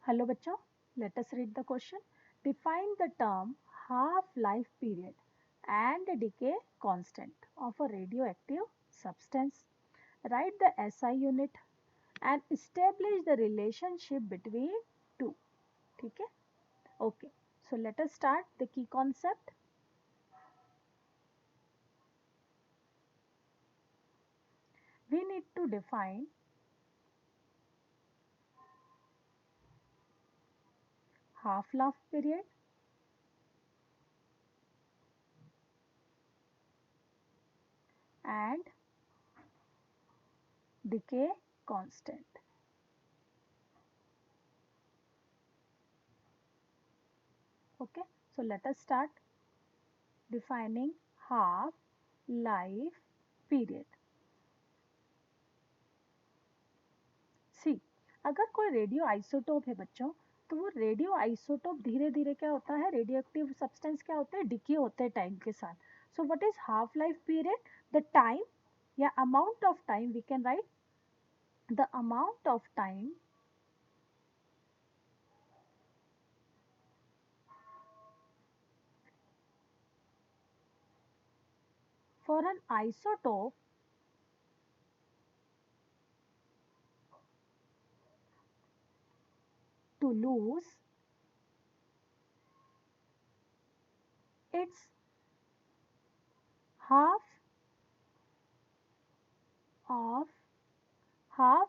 Hello बच्चों, let us read the question. Define the term half-life period and decay constant of a radioactive substance. Write the SI unit and establish the relationship between two. ठीक है? Okay. So let us start the key concept. We need to define half-life period and decay constant. Okay, so let us start defining half-life period. सी, अगर कोई radio isotope है बच्चों, तो वो radio isotope धीरे धीरे क्या होता है, रेडियो एक्टिव सब्सटेंस क्या होते हैं, डिके होते हैं टाइम के साथ. So what is half life period? The time या amount of time, we can write the amount of time for an isotope to lose its half of half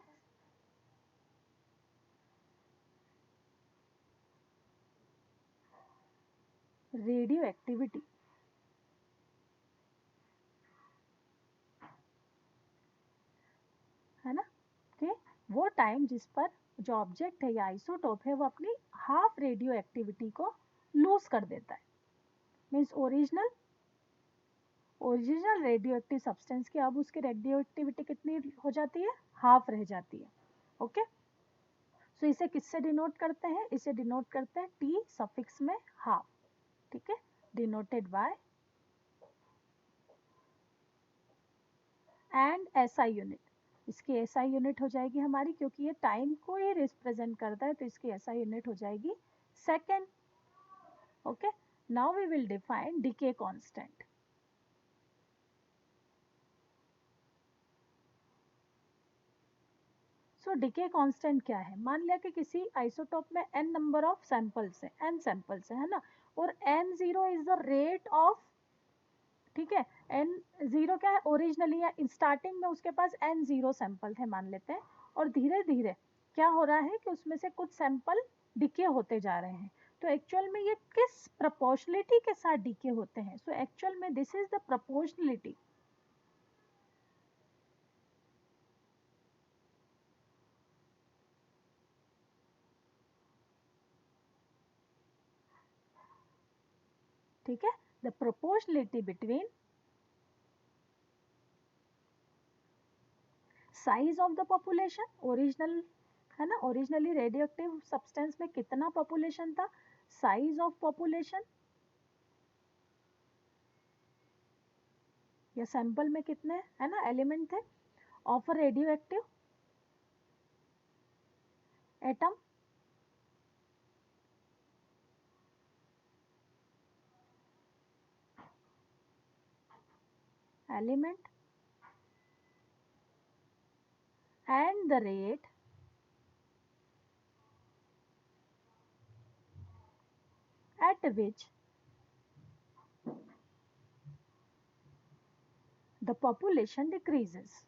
radioactivity. है ना कि वो टाइम जिस पर जो ऑब्जेक्ट है या आइसोटोप है वो अपनी हाफ रेडियो एक्टिविटी को लूज कर देता है. Means original radio active substance की अब उसकी रेडियो एक्टिविटी कितनी हो जाती है, हाफ रह जाती है. ओके, सो इसे किससे डिनोट करते हैं, इसे डिनोट करते हैं टी सफिक्स में हाफ. ठीक है, denoted by and SI unit. इसकी एसआई यूनिट हो जाएगी हमारी, क्योंकि ये टाइम को ही रिप्रेजेंट करता है, तो इसकी एसआई यूनिट हो जाएगी second. Okay, now we will define decay constant. So decay constant क्या है, मान लिया कि किसी आइसोटोप में n नंबर ऑफ सैंपल्स है, n सैंपल्स है ना, और n0 is the rate of, ठीक है, n0 क्या है ओरिजिनली या स्टार्टिंग में उसके पास n0 सैंपल थे मान लेते हैं, और धीरे धीरे क्या हो रहा है कि उसमें से कुछ सैंपल डिके होते जा रहे हैं. तो एक्चुअल में ये किस प्रोपोर्शनलिटी के साथ डिके होते हैं, सो एक्चुअल में दिस इज द प्रोपोर्शनलिटी. ठीक है, the proportionality between size of the population, original है ना, ओरिजिनली रेडियो एक्टिव सब्सटेंस में कितना पॉपुलेशन था, साइज ऑफ पॉपुलेशन, या सैंपल में कितने है ना एलिमेंट थे, of a radio active atom, element and the rate at which the population decreases.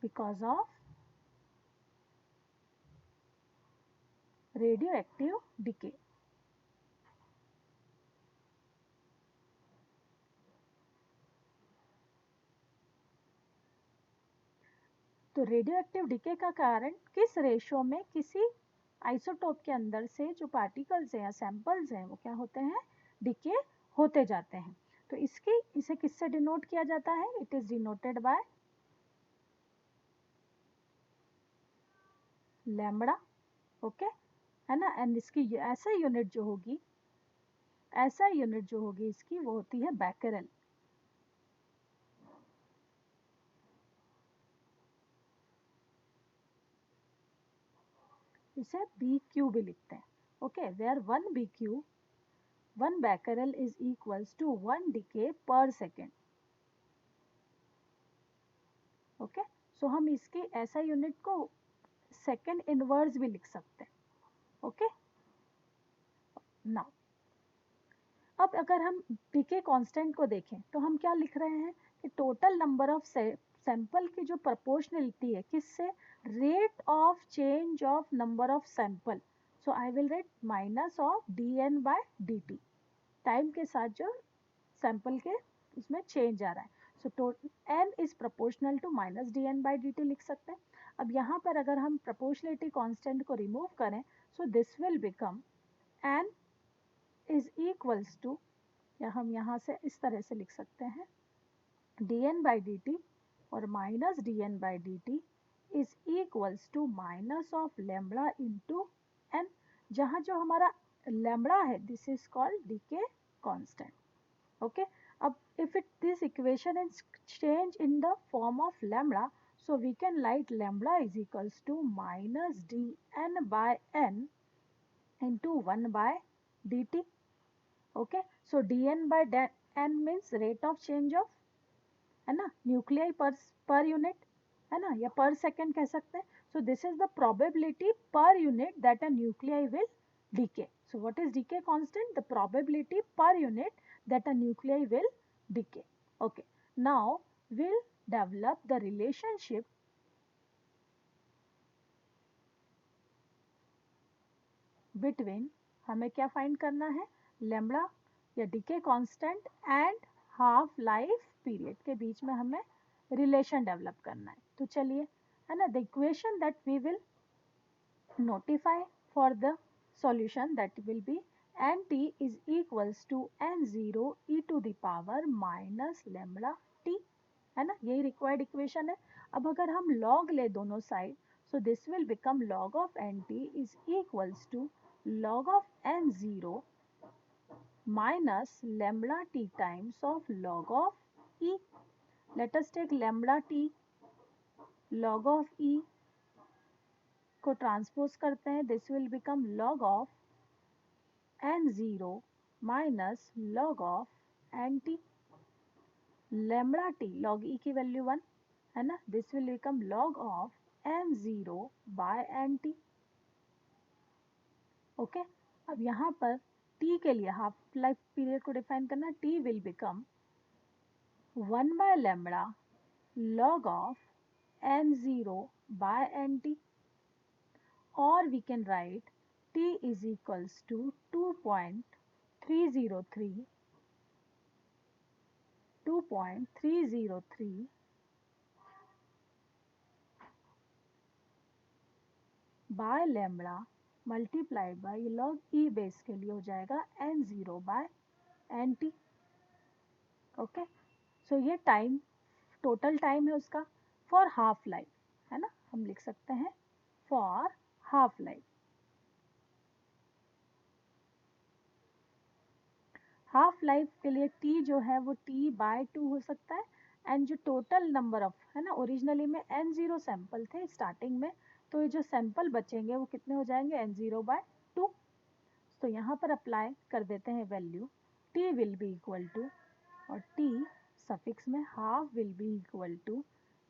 Because of radioactive decay. तो रेडियोएक्टिव डिके का कारण किस रेशो में किसी आइसोटोप के अंदर से जो पार्टिकल्स हैं या सैंपल्स हैं वो क्या होते हैं, डिके होते जाते हैं. तो इसे किससे डिनोट किया जाता है, it is denoted by lambda. Okay, है ना, एंड इसकी ऐसा यूनिट जो होगी, इसकी वो होती है बैकरल। इसे BQ भी लिखते हैं। Okay, where 1 BQ, 1 becquerel is equals to 1 decay per second। Okay, सो हम इसकी ऐसा यूनिट को सेकेंड इनवर्स भी लिख सकते हैं। ओके, नाउ अब अगर हम डीके कांस्टेंट को देखें तो हम क्या लिख रहे हैं कि टोटल नंबर ऑफ सैंपल की जो प्रोपोर्शनलिटी है किससे, rate of change of number of sample. So I will write minus of dn by dt, time के साथ जो सैंपल के इसमें चेंज आ रहा है। So total n is proportional to minus dn by dt लिख सकते हैं। अब यहाँ पर अगर हम प्रोपोर्शनलिटी कांस्टेंट को रिमूव करें, so this will become n is equals to, या हम यहाँ से इस तरह से लिख सकते हैं dn बाई dt और minus dn by dt is equals to minus of lambda into n, जहाँ जो हमारा लैम्बडा है this is called decay constant. Okay, अब if this equation is changed in the form of lambda, so we can write lambda is equals to minus dn by n into 1 by dt। okay, so dn by n means rate of change of, है ना, nuclei per unit, है ना, या पर second कह सकते हैं। So this is the probability per unit that a nuclei will decay। So what is decay constant? The probability per unit that a nuclei will decay। Okay, now we'll develop the relationship between, हमें क्या find करना है, lambda या decay constant and half life period के बीच में हमें relation develop करना है। तो चलिए, है ना, the equation that we will notify for the solution that will be nt is equals to n0 e to the power minus lambda t, है ना, यही रिक्वायर्ड इक्वेशन है। अब अगर हम log ले दोनों side, so this will become log of nt is equals to log of n0 minus lambda t times of log of e। Let us take lambda t, log of e को transpose करते हैं, this will become log of n0 minus log of nt, lambda t log e की value 1, है ना, this will become log of n0 by nt। ओके, अब यहाँ पर t के लिए हाफ लाइफ पीरियड को डिफाइन करना, t will become 1 by lambda log of n0 by nt, or we can write t is equals to 2.303 by lambda multiplied by log E base के लिए हो जाएगा n0 बाय nt। ओके, सो ये time, total time है उसका for half life, है ना, हम लिख सकते हैं for half life. Half life के लिए t जो है वो t बाय 2 हो सकता है, एंड जो टोटल नंबर ऑफ, है ना, ओरिजिनली में n0 सैंपल थे स्टार्टिंग में, तो ये जो सैंपल बचेंगे वो कितने हो जाएंगे, n0 बाय 2। तो यहाँ पर अप्लाई कर देते हैं value, t will be equal to, और t सफिक्स में half will be equal to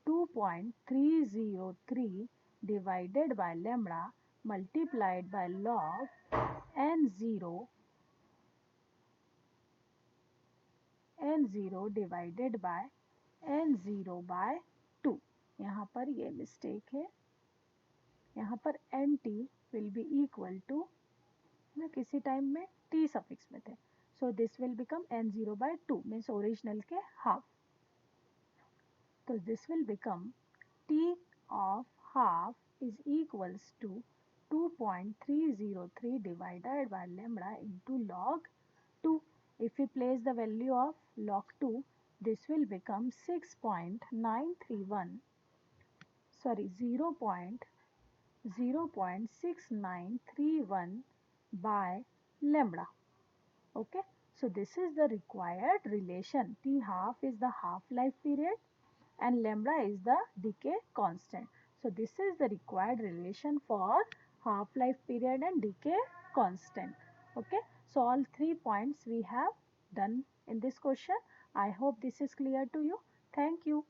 2.303 divided by lambda multiplied by log n0 divided by n0 by 2। यहाँ पर ये मिस्टेक है, यहाँ पर nt will be equal to, ना, किसी टाइम में t सफिक्स में थे, so this will become n0 by 2 means original के हाफ। तो this will become t of half is equals to 2.303 divided by lambda into log 2। If we place the value of log 2, this will become 6.931, sorry, 0.6931 by lambda. Okay, so this is the required relation. T half is the half-life period and lambda is the decay constant. So this is the required relation for half-life period and decay constant. Okay, so all 3 points we have done in this question. I hope this is clear to you. Thank you.